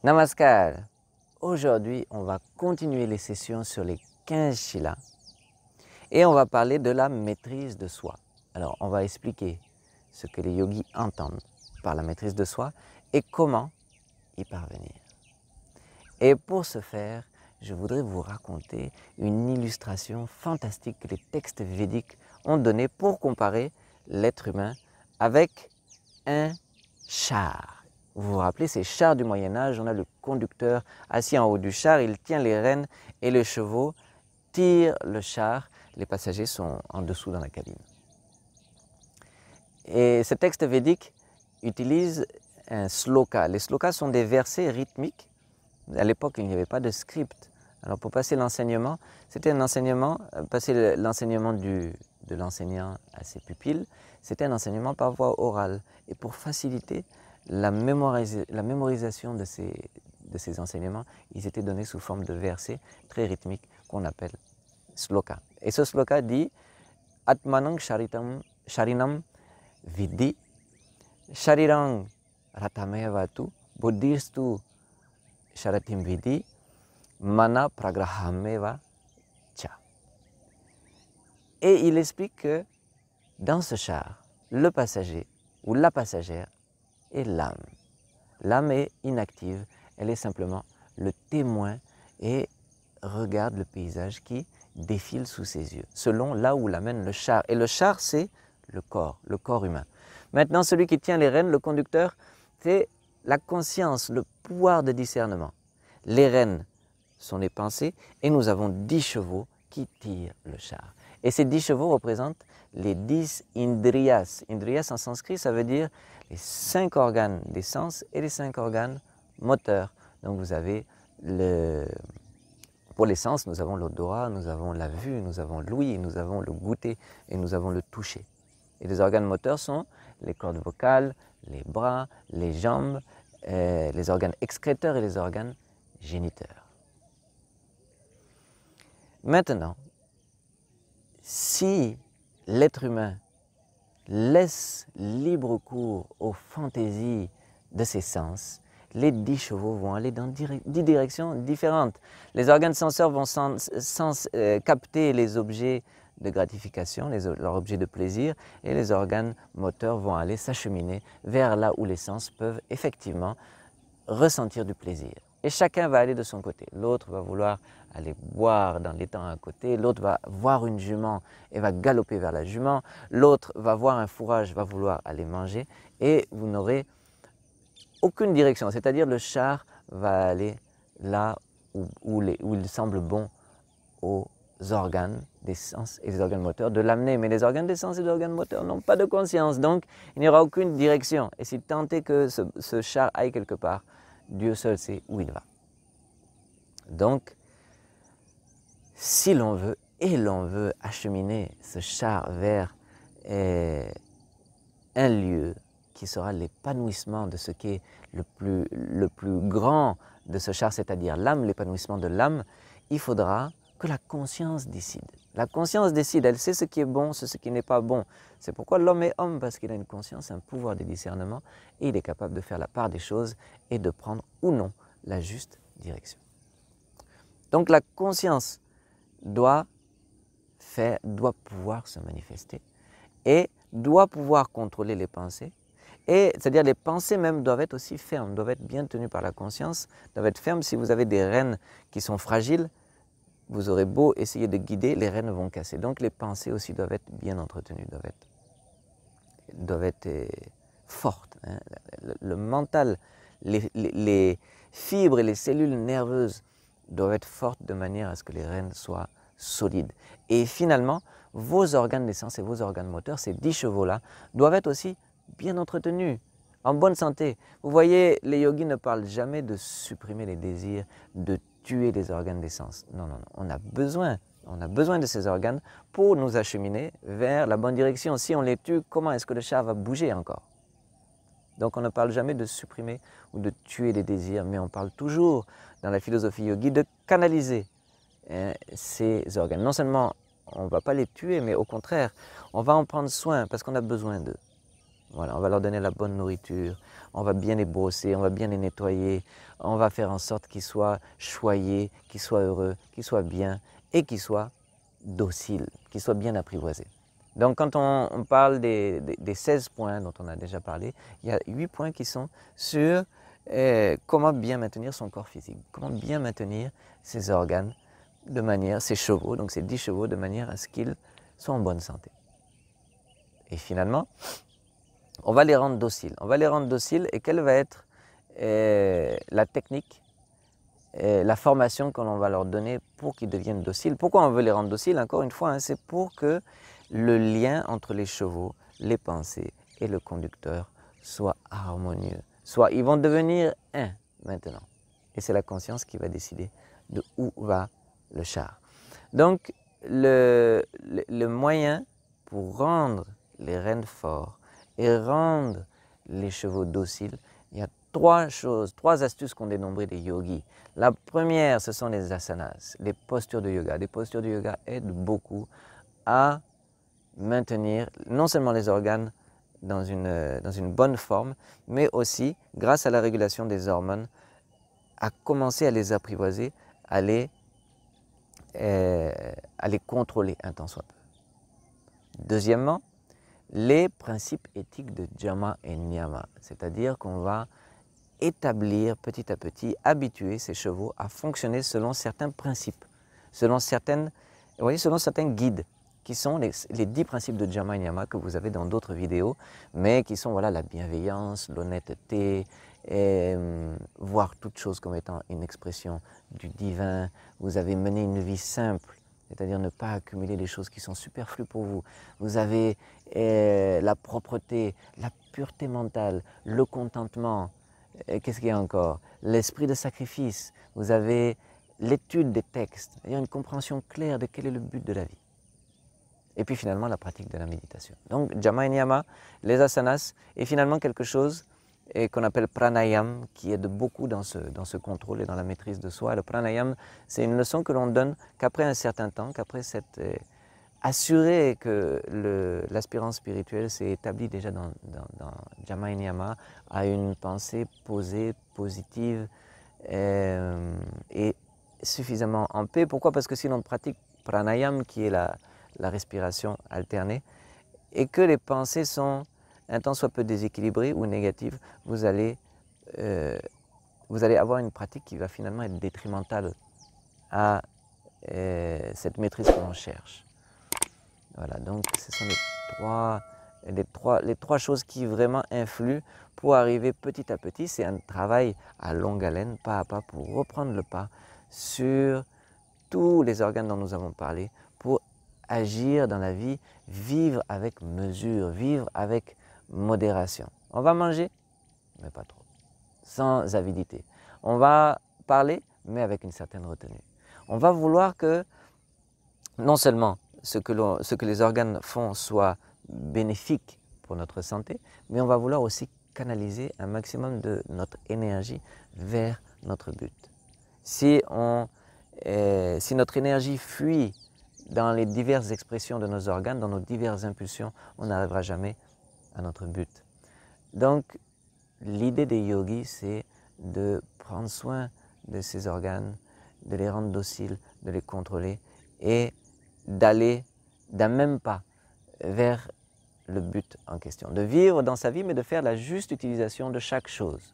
Namaskar. Aujourd'hui, on va continuer les sessions sur les 15 shilas et on va parler de la maîtrise de soi. Alors, on va expliquer ce que les yogis entendent par la maîtrise de soi et comment y parvenir. Et pour ce faire, je voudrais vous raconter une illustration fantastique que les textes védiques ont donnée pour comparer l'être humain avec un char. Vous vous rappelez, ces chars du Moyen-Âge, on a le conducteur assis en haut du char, il tient les rênes et les chevaux tirent le char. Les passagers sont en dessous dans la cabine. Et ce texte védique utilise un sloka. Les slokas sont des versets rythmiques. À l'époque, il n'y avait pas de script. Alors pour passer l'enseignement, c'était un enseignement, passer l'enseignement de l'enseignant à ses pupilles, c'était un enseignement par voie orale. Et pour faciliter la mémorisation de ces enseignements, ils étaient donnés sous forme de versets très rythmiques qu'on appelle sloka. Et ce sloka dit « Atmanang sharinam vidhi, sharirang ratamevatu, buddhistu sharatim vidhi, mana pragrahameva cha ». Et il explique que dans ce char, le passager ou la passagère est l'âme. L'âme est inactive, elle est simplement le témoin et regarde le paysage qui défile sous ses yeux, selon là où l'amène le char. Et le char, c'est le corps humain. Maintenant, celui qui tient les rênes, le conducteur, c'est la conscience, le pouvoir de discernement. Les rênes sont les pensées et nous avons 10 chevaux qui tirent le char. Et ces 10 chevaux représentent les 10 indriyas. Indriyas en sanskrit, ça veut dire les 5 organes des sens et les 5 organes moteurs. Donc vous avez pour les sens, nous avons l'odorat, nous avons la vue, nous avons l'ouïe, nous avons le goûter et nous avons le toucher. Et les organes moteurs sont les cordes vocales, les bras, les jambes, les organes excréteurs et les organes géniteurs. Maintenant, si l'être humain laisse libre cours aux fantaisies de ses sens, les 10 chevaux vont aller dans 10 directions différentes. Les organes senseurs vont capter les objets de gratification, leurs objets de plaisir, et les organes moteurs vont aller s'acheminer vers là où les sens peuvent effectivement ressentir du plaisir. Et chacun va aller de son côté. L'autre va vouloir aller boire dans l'étang à côté, l'autre va voir une jument et va galoper vers la jument, l'autre va voir un fourrage, va vouloir aller manger, et vous n'aurez aucune direction. C'est-à-dire le char va aller là où il semble bon aux organes des sens et des organes moteurs de l'amener. Mais les organes des sens et des organes moteurs n'ont pas de conscience, donc il n'y aura aucune direction. Et si tant est que ce char aille quelque part, Dieu seul sait où il va. Donc, si l'on veut acheminer ce char vers un lieu qui sera l'épanouissement de ce qui est le plus grand de ce char, c'est-à-dire l'âme, l'épanouissement de l'âme, il faudra que la conscience décide. La conscience décide, elle sait ce qui est bon, ce qui n'est pas bon. C'est pourquoi l'homme est homme, parce qu'il a une conscience, un pouvoir de discernement, et il est capable de faire la part des choses et de prendre ou non la juste direction. Donc la conscience doit pouvoir se manifester et doit pouvoir contrôler les pensées. Et c'est-à-dire les pensées même doivent être aussi fermes, doivent être bien tenues par la conscience, doivent être fermes. Si vous avez des rênes qui sont fragiles, vous aurez beau essayer de guider, les rênes vont casser. Donc les pensées aussi doivent être bien entretenues, doivent être fortes. Hein. Le mental, les fibres et les cellules nerveuses doivent être fortes de manière à ce que les rênes soient solides. Et finalement, vos organes des sens et vos organes moteurs, ces 10 chevaux-là, doivent être aussi bien entretenus, en bonne santé. Vous voyez, les yogis ne parlent jamais de supprimer les désirs, de tuer les organes des sens. Non, non, non. On a besoin de ces organes pour nous acheminer vers la bonne direction. Si on les tue, comment est-ce que le char va bouger encore? Donc on ne parle jamais de supprimer ou de tuer les désirs, mais on parle toujours, dans la philosophie yogi, de canaliser ces organes. Non seulement on ne va pas les tuer, mais au contraire, on va en prendre soin parce qu'on a besoin d'eux. Voilà, on va leur donner la bonne nourriture, on va bien les brosser, on va bien les nettoyer, on va faire en sorte qu'ils soient choyés, qu'ils soient heureux, qu'ils soient bien et qu'ils soient dociles, qu'ils soient bien apprivoisés. Donc quand on parle des 16 points dont on a déjà parlé, il y a 8 points qui sont sur comment bien maintenir son corps physique, comment bien maintenir ses organes de manière, ses chevaux, donc ces 10 chevaux, de manière à ce qu'ils soient en bonne santé. Et finalement, on va les rendre dociles. On va les rendre dociles et quelle va être la technique, la formation que l'on va leur donner pour qu'ils deviennent dociles. Pourquoi on veut les rendre dociles? Encore une fois, hein, c'est pour que le lien entre les chevaux, les pensées et le conducteur soit harmonieux. Soit ils vont devenir un maintenant. Et c'est la conscience qui va décider de où va le char. Donc, le moyen pour rendre les rênes forts et rendre les chevaux dociles, il y a 3 choses, 3 astuces qu'ont dénombrées les yogis. La première, ce sont les asanas, les postures de yoga. Les postures de yoga aident beaucoup à maintenir non seulement les organes dans une bonne forme, mais aussi, grâce à la régulation des hormones, à commencer à les apprivoiser, à les contrôler un tant soit peu. Deuxièmement, les principes éthiques de Jama et Niyama, c'est-à-dire qu'on va établir petit à petit, habituer ces chevaux à fonctionner selon certains principes, selon certains guides, qui sont les 10 principes de Jama et Niyama que vous avez dans d'autres vidéos, mais qui sont voilà, la bienveillance, l'honnêteté, voir toute chose comme étant une expression du divin. Vous avez mené une vie simple, c'est-à-dire ne pas accumuler les choses qui sont superflues pour vous. Vous avez la propreté, la pureté mentale, le contentement. Qu'est-ce qu'il y a encore? L'esprit de sacrifice. Vous avez l'étude des textes, c'est-à-dire une compréhension claire de quel est le but de la vie. Et puis finalement la pratique de la méditation. Donc Jama et Niyama, les asanas, et finalement quelque chose qu'on appelle pranayam, qui aide beaucoup dans ce contrôle et dans la maîtrise de soi. Le pranayam, c'est une leçon que l'on donne qu'après un certain temps, qu'après cette assuré que l'aspirant spirituel s'est établi déjà dans Jama et Niyama, a une pensée posée, positive et suffisamment en paix. Pourquoi? Parce que si l'on pratique pranayam, qui est la respiration alternée, et que les pensées sont un tant soit peu déséquilibrées ou négatives, vous allez avoir une pratique qui va finalement être détrimentale à cette maîtrise que l'on cherche. Voilà, donc ce sont les trois choses qui vraiment influent pour arriver petit à petit. C'est un travail à longue haleine, pas à pas, pour reprendre le pas sur tous les organes dont nous avons parlé, pour agir dans la vie, vivre avec mesure, vivre avec modération. On va manger, mais pas trop, sans avidité. On va parler, mais avec une certaine retenue. On va vouloir que non seulement ce que les organes font soit bénéfique pour notre santé, mais on va vouloir aussi canaliser un maximum de notre énergie vers notre but. Si notre énergie fuit dans les diverses expressions de nos organes, dans nos diverses impulsions, on n'arrivera jamais à notre but. Donc, l'idée des yogis, c'est de prendre soin de ces organes, de les rendre dociles, de les contrôler et d'aller d'un même pas vers le but en question. De vivre dans sa vie, mais de faire la juste utilisation de chaque chose.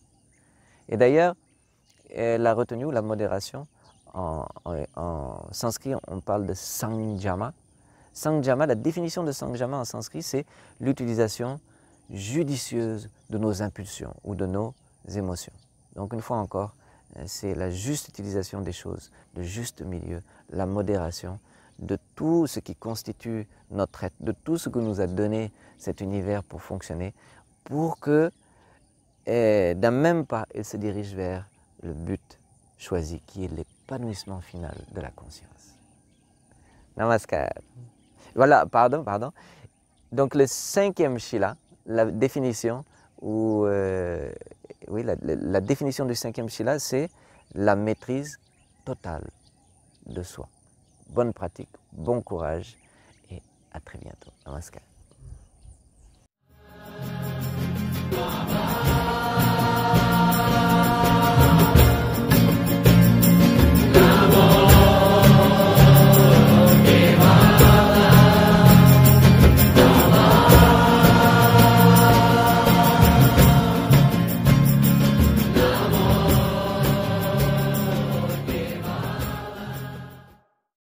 Et d'ailleurs, la retenue ou la modération, en sanskrit, on parle de sanjama. Sanjama, la définition de sanjama en sanskrit, c'est l'utilisation judicieuse de nos impulsions ou de nos émotions. Donc une fois encore, c'est la juste utilisation des choses, le juste milieu, la modération de tout ce qui constitue notre être, de tout ce que nous a donné cet univers pour fonctionner, pour que d'un même pas, il se dirige vers le but choisi, qui est l'épanouissement final de la conscience. Namaskar. Voilà, pardon. Donc le 5e shila, la définition, la définition du 5e shila, c'est la maîtrise totale de soi. Bonne pratique, bon courage et à très bientôt. Namaskar.